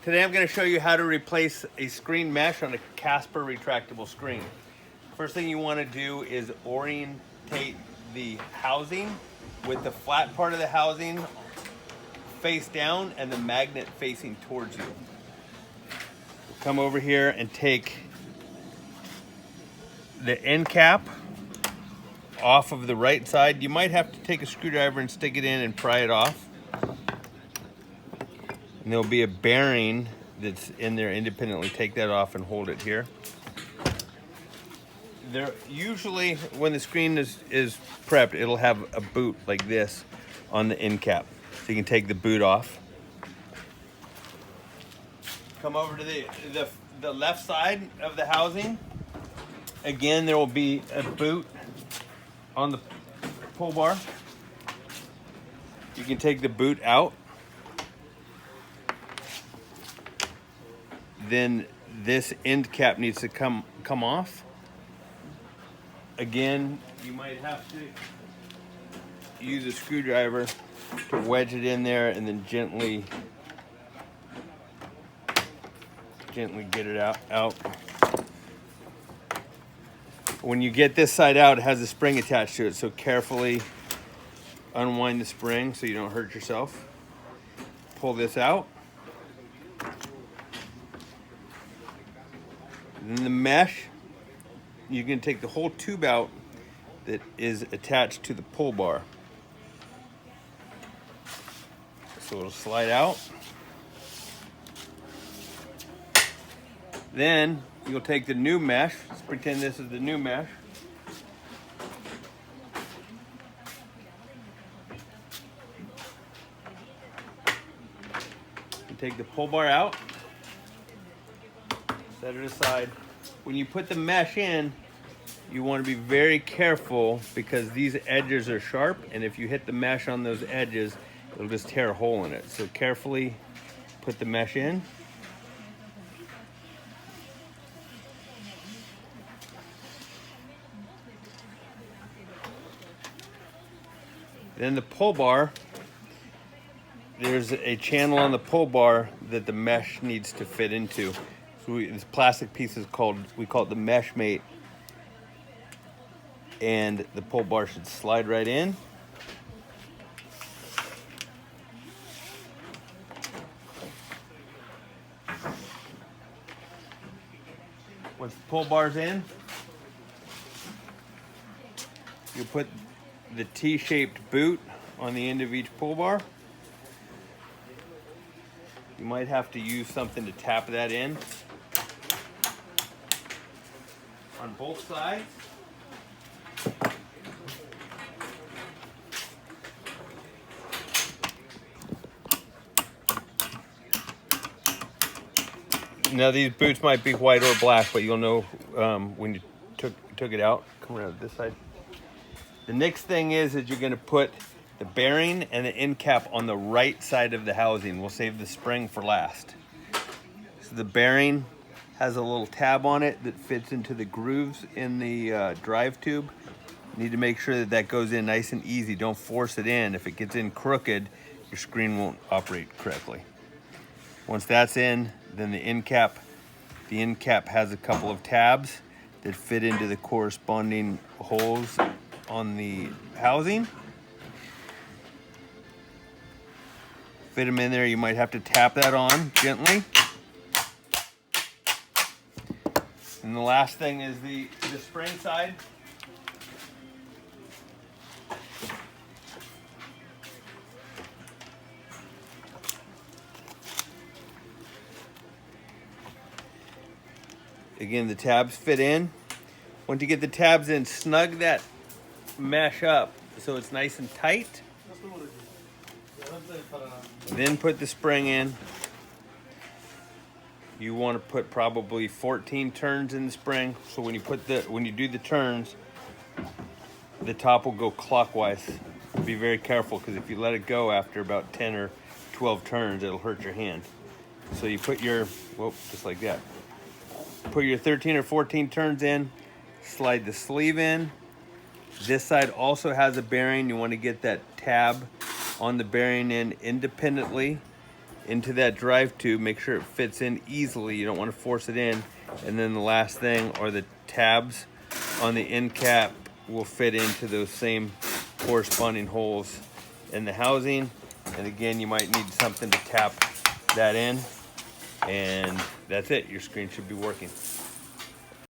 Today I'm going to show you how to replace a screen mesh on a Casper retractable screen. First thing you want to do is orientate the housing with the flat part of the housing face down and the magnet facing towards you. Come over here and take the end cap off of the right side. You might have to take a screwdriver and stick it in and pry it off. And there'll be a bearing that's in there independently. Take that off and hold it here. There, usually when the screen is prepped, it'll have a boot like this on the end cap. So you can take the boot off. Come over to the left side of the housing. Again, there will be a boot on the pull bar. You can take the boot out. Then this end cap needs to come off. Again, you might have to use a screwdriver to wedge it in there and then gently get it out. When you get this side out, it has a spring attached to it, so carefully unwind the spring so you don't hurt yourself. Pull this out. And then the mesh, you can take the whole tube out that is attached to the pull bar. So it'll slide out. Then you'll take the new mesh. Let's pretend this is the new mesh. You take the pull bar out. Set it aside. When you put the mesh in, you want to be very careful because these edges are sharp, and if you hit the mesh on those edges, it'll just tear a hole in it. So carefully put the mesh in. Then the pull bar, there's a channel on the pull bar that the mesh needs to fit into. So this plastic piece is we call it the mesh mate. And the pull bar should slide right in. Once the pull bar's in, you put the T-shaped boot on the end of each pull bar. You might have to use something to tap that in. On both sides. Now these boots might be white or black, but you'll know when you took it out. Come around this side. The next thing is you're going to put the bearing and the end cap on the right side of the housing. We'll save the spring for last. So the bearing has a little tab on it that fits into the grooves in the drive tube. You need to make sure that that goes in nice and easy. Don't force it in. If it gets in crooked, your screen won't operate correctly. Once that's in, then the end cap has a couple of tabs that fit into the corresponding holes on the housing. Fit them in there. You might have to tap that on gently. And the last thing is the spring side. Again, the tabs fit in. Once you get the tabs in, snug that mesh up so it's nice and tight. Then put the spring in. You want to put probably 14 turns in the spring. So when you do the turns, the top will go clockwise. Be very careful because if you let it go after about 10 or 12 turns, it'll hurt your hand. So you put your, just like that. Put your 13 or 14 turns in, slide the sleeve in. This side also has a bearing. You want to get that tab on the bearing in independently. into that drive tube. Make sure it fits in easily. You don't want to force it in. And then the last thing are the tabs on the end cap will fit into those same corresponding holes in the housing. And again, you might need something to tap that in. And that's it. Your screen should be working.